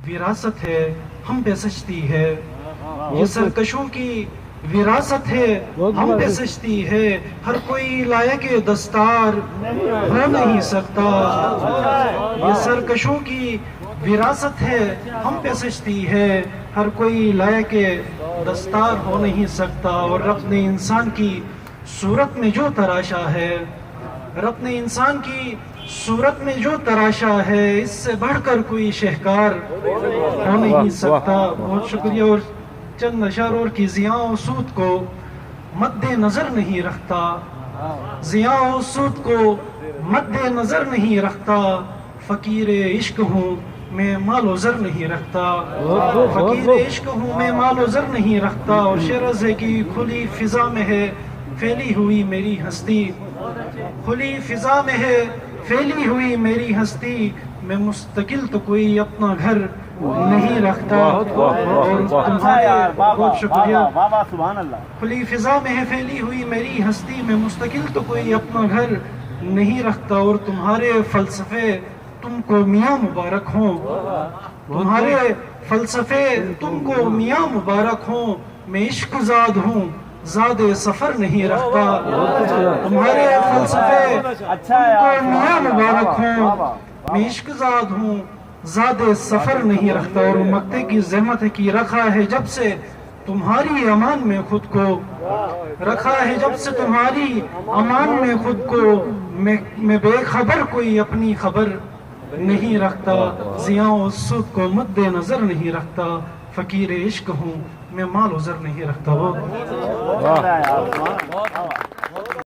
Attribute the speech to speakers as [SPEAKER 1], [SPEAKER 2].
[SPEAKER 1] وراثت ہے ہم پہ سجتی ہے، یہ سرکشوں کی وراثت ہے ہم پہ سجتی ہے، ہر کوئی لائق دستار ہو نہیں سکتا، یہ سرکشوں کی وراثت ہے ہم پہ سجتی ہے، ہر کوئی لائق دستار ہو نہیں سکتا۔ اور رب نے انسان کی صورت میں جو تراشا ہے، رب نے انسان کی صورت میں جو تراشا ہے، اس سے بڑھ کر کوئی شہکار ہو نہیں سکتا۔ بہت شکریہ۔ اور چند اشعار کی ضیاء و سود کو مد نظر نہیں رکھتا، ضیاء و سود کو مد نظر نہیں رکھتا، فقیر عشق ہوں میں مال و زر نہیں رکھتا، فقیر عشق ہوں میں مال و زر نہیں رکھتا۔ اور شعر ہے کہ کھلی فضا میں ہے پھیلی ہوئی میری ہستی، کھلی فضا میں ہے پھیلی ہوئی میری ہستی، میں مستقل تو کوئی اپنا گھر نہیں رکھتا۔ اور تمہارے بہت شکریہ۔ کھلی فضا میں ہے پھیلی ہوئی میری ہستی، میں مستقل تو کوئی اپنا گھر نہیں رکھتا۔ اور تمہارے فلسفے تم کو میاں مبارک ہوں، تمہارے فلسفے تم کو میاں مبارک ہوں، میں عشق زاد ہوں زاد سفر نہیں رکھتا، تمہارے فلسفے تم کو میاں مبارک ہوں، میں عشق زاد ہوں زاد سفر نہیں رکھتا۔ اور مکتے کی زحمت ہے کہ رکھا ہے جب سے تمہاری امان میں خود کو، رکھا ہے جب سے تمہاری امان میں خود کو، میں بے خبر کوئی اپنی خبر نہیں رکھتا، ضیاء و سود کو مد نظر نہیں رکھتا، فقیر عشق ہوں میں مال و زر نہیں رکھتا۔